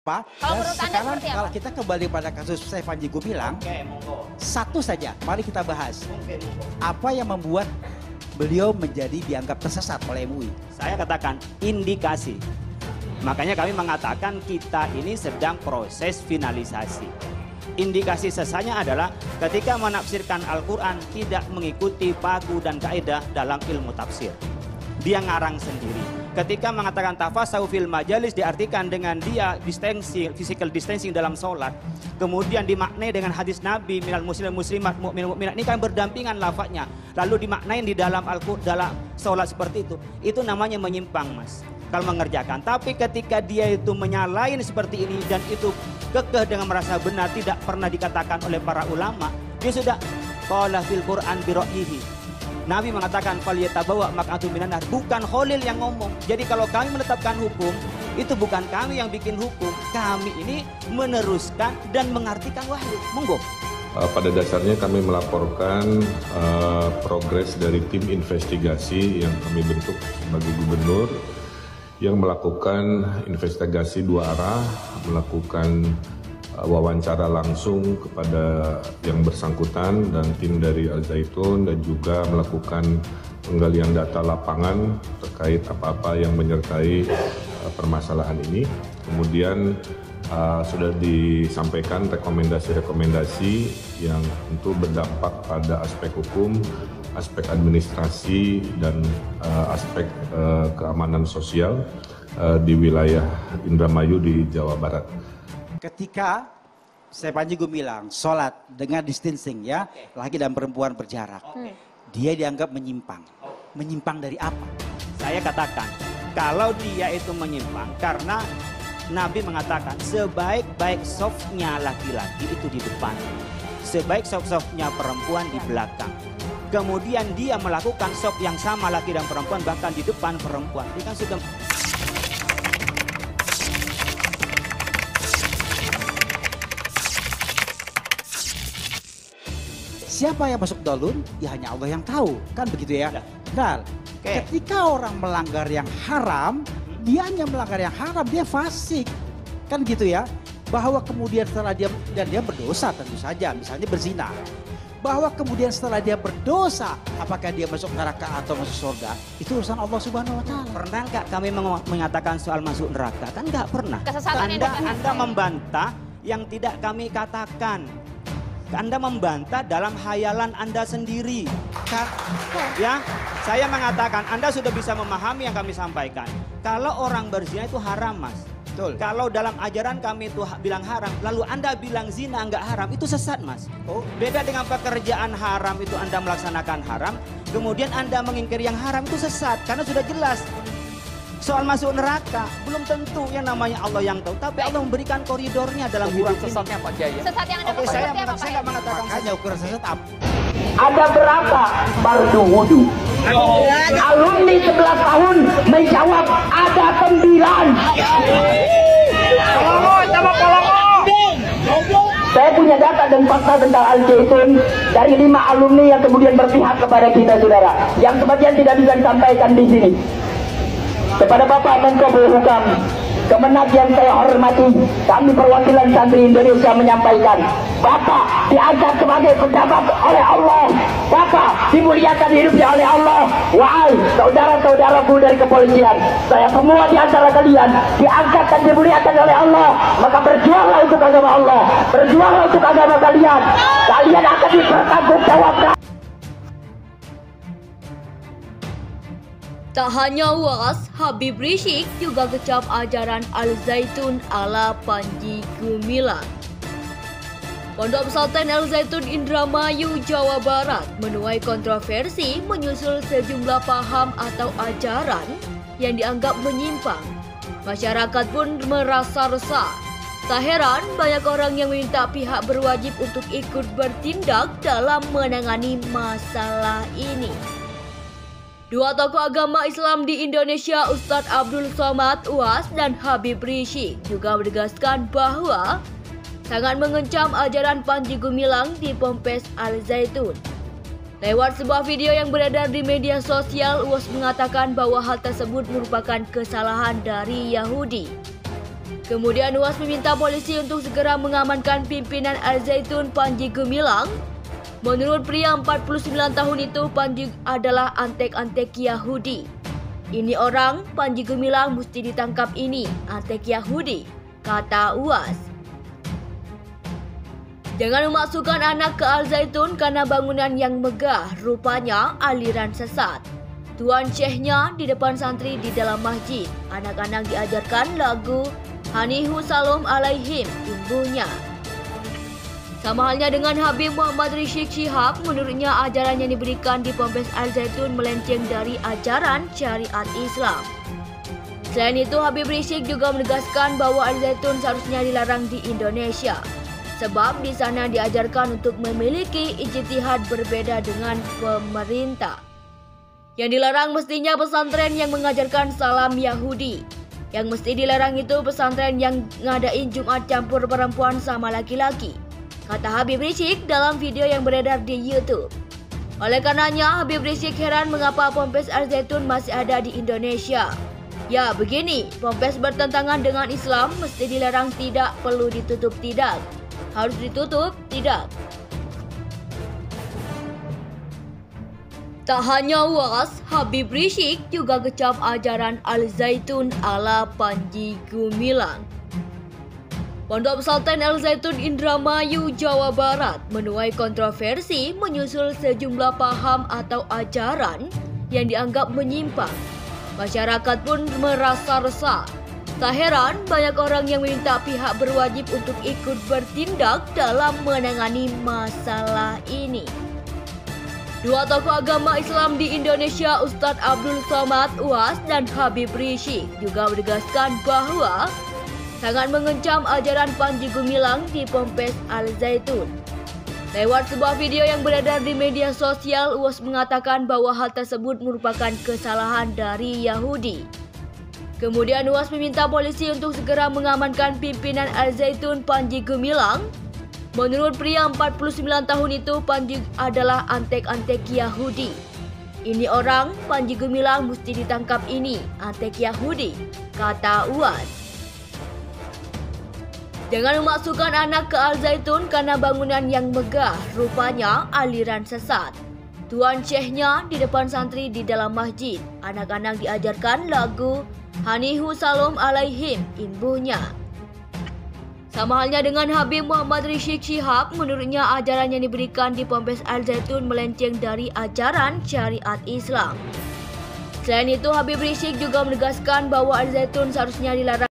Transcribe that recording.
Pak, dan sekarang kalau kita kembali pada kasus saya Panji Gumilang, satu saja, mari kita bahas. Apa yang membuat beliau menjadi dianggap tersesat oleh MUI? Saya katakan indikasi. Makanya kami mengatakan kita ini sedang proses finalisasi. Indikasi sesanya adalah ketika menafsirkan Al-Quran tidak mengikuti pagu dan kaidah dalam ilmu tafsir. Dia ngarang sendiri. Ketika mengatakan tafasahu fil majalis diartikan dengan dia distancing, physical distancing dalam sholat. Kemudian dimaknai dengan hadis Nabi minal muslim muslimat mu'min mu'minat. Ini kan berdampingan lafadznya. Lalu dimaknai di dalam Al-Quran dalam sholat seperti itu. Itu namanya menyimpang, Mas. Kalau mengerjakan. Tapi ketika dia itu menyalahin seperti ini dan itu kekeh dengan merasa benar tidak pernah dikatakan oleh para ulama. Dia sudah qala fil Quran bi ra'yihi. Nabi mengatakan falyatabawa maq'adu minan nar, bukan Khalil yang ngomong. Jadi kalau kami menetapkan hukum, itu bukan kami yang bikin hukum. Kami ini meneruskan dan mengartikan wahyu. Monggo. Pada dasarnya kami melaporkan progres dari tim investigasi yang kami bentuk sebagai gubernur yang melakukan investigasi dua arah, melakukan wawancara langsung kepada yang bersangkutan dan tim dari Al Zaitun dan juga melakukan penggalian data lapangan terkait apa-apa yang menyertai permasalahan ini. Kemudian sudah disampaikan rekomendasi-rekomendasi yang tentu berdampak pada aspek hukum, aspek administrasi dan aspek keamanan sosial di wilayah Indramayu di Jawa Barat. Ketika saya Panji Gumilang sholat dengan distancing ya, laki dan perempuan berjarak, dia dianggap menyimpang. Menyimpang dari apa? Saya katakan, kalau dia itu menyimpang karena Nabi mengatakan sebaik-baik softnya laki-laki itu di depan, sebaik soft-softnya perempuan di belakang. Kemudian dia melakukan soft yang sama laki dan perempuan bahkan di depan perempuan. Dia kan sudah siapa yang masuk dolun? Ya hanya Allah yang tahu, kan begitu ya? Nah, ketika orang melanggar yang haram, dia hanya melanggar yang haram, dia fasik, kan gitu ya? Bahwa kemudian setelah dia dan dia berdosa tentu saja, misalnya berzina. Bahwa kemudian setelah dia berdosa, apakah dia masuk neraka atau masuk surga? Itu urusan Allah Subhanahu Wa Taala. Pernah nggak kami mengatakan soal masuk neraka? Kan nggak pernah. Anda membantah yang tidak kami katakan. Anda membantah dalam hayalan Anda sendiri. Ya, saya mengatakan Anda sudah bisa memahami yang kami sampaikan. Kalau orang berzina itu haram, Mas. Betul. Kalau dalam ajaran kami itu bilang haram, lalu Anda bilang zina enggak haram, itu sesat, Mas. Beda dengan pekerjaan haram itu Anda melaksanakan haram, kemudian Anda mengingkari yang haram itu sesat karena sudah jelas. Soal masuk neraka, belum tentu yang namanya Allah yang tahu. Tapi Allah memberikan koridornya dalam hidup ini. Sesatnya Pak Jaya. Sesat yang Anda saya maksudnya nggak mengatakan Makanya ukuran sesat apa? Ada berapa fardu wudu? Alumni 11 tahun menjawab ada 9. Saya punya data dan fakta tentang Al Zaitun dari 5 alumni yang kemudian berpihak kepada kita, saudara. Yang sebagian tidak bisa disampaikan di sini. Kepada Bapak Menko Polhukam, Kemenak yang saya hormati, kami perwakilan santri Indonesia menyampaikan, Bapak diangkat sebagai pejabat oleh Allah, Bapak dimuliakan hidupnya oleh Allah. Wahai saudara-saudaraku dari kepolisian, saya semua di antara kalian diangkat dan dimuliakan oleh Allah, maka berjuanglah untuk agama Allah, berjuanglah untuk agama kalian. Kalian akan dipertanggungjawabkan. Tak hanya UAS, Habib Rizik juga kecap ajaran Al Zaitun ala Panji Gumilang. Pondok Pesantren Al Zaitun Indramayu, Jawa Barat menuai kontroversi menyusul sejumlah paham atau ajaran yang dianggap menyimpang. Masyarakat pun merasa resah. Tak heran banyak orang yang meminta pihak berwajib untuk ikut bertindak dalam menangani masalah ini. Dua tokoh agama Islam di Indonesia, Ustadz Abdul Somad UAS dan Habib Rizik juga menegaskan bahwa sangat mengecam ajaran Panji Gumilang di Ponpes Al Zaitun. Lewat sebuah video yang beredar di media sosial, UAS mengatakan bahwa hal tersebut merupakan kesalahan dari Yahudi. Kemudian UAS meminta polisi untuk segera mengamankan pimpinan Al Zaitun Panji Gumilang. Menurut pria 49 tahun itu, Panji adalah antek-antek Yahudi. Ini orang, Panji Gumilang mesti ditangkap ini, antek Yahudi, kata UAS. Jangan memasukkan anak ke Al Zaitun karena bangunan yang megah, rupanya aliran sesat. Tuan Syekhnya di depan santri di dalam masjid. Anak-anak diajarkan lagu Hanihu Salam Alaihim, imbuhnya. Sama halnya dengan Habib Muhammad Rizik Syihab, menurutnya ajaran yang diberikan di Ponpes Al Zaitun melenceng dari ajaran syariat Islam. Selain itu, Habib Rizik juga menegaskan bahwa Al Zaitun seharusnya dilarang di Indonesia. Sebab di sana diajarkan untuk memiliki ijtihad berbeda dengan pemerintah. Yang dilarang mestinya pesantren yang mengajarkan salam Yahudi. Yang mesti dilarang itu pesantren yang ngadain Jumat campur perempuan sama laki-laki, kata Habib Rizik dalam video yang beredar di YouTube. Oleh karenanya, Habib Rizik heran mengapa Ponpes Al Zaitun masih ada di Indonesia. Ya begini, Ponpes bertentangan dengan Islam, mesti dilarang tidak, perlu ditutup tidak. Harus ditutup tidak. Tak hanya UAS, Habib Rizik juga kecap ajaran Al Zaitun ala Panji Gumilang. Pondok Pesantren Al Zaitun Indramayu, Jawa Barat menuai kontroversi menyusul sejumlah paham atau ajaran yang dianggap menyimpang. Masyarakat pun merasa resah. Tak heran banyak orang yang meminta pihak berwajib untuk ikut bertindak dalam menangani masalah ini. Dua tokoh agama Islam di Indonesia, Ustadz Abdul Somad UAS dan Habib Rizik, juga menegaskan bahwa sangat mengecam ajaran Panji Gumilang di Ponpes Al Zaitun. Lewat sebuah video yang beredar di media sosial, UAS mengatakan bahwa hal tersebut merupakan kesalahan dari Yahudi. Kemudian UAS meminta polisi untuk segera mengamankan pimpinan Al Zaitun Panji Gumilang. Menurut pria 49 tahun itu, Panji adalah antek-antek Yahudi. Ini orang, Panji Gumilang mesti ditangkap ini, antek Yahudi, kata UAS. Jangan memasukkan anak ke Al Zaitun karena bangunan yang megah, rupanya aliran sesat. Tuan Syekhnya di depan santri di dalam masjid. Anak-anak diajarkan lagu Hanihu Salam Alaihim, imbuhnya. Sama halnya dengan Habib Muhammad Rizik Syihab, menurutnya ajaran yang diberikan di Ponpes Al Zaitun melenceng dari ajaran syariat Islam. Selain itu, Habib Rizik juga menegaskan bahwa Al Zaitun seharusnya dilarang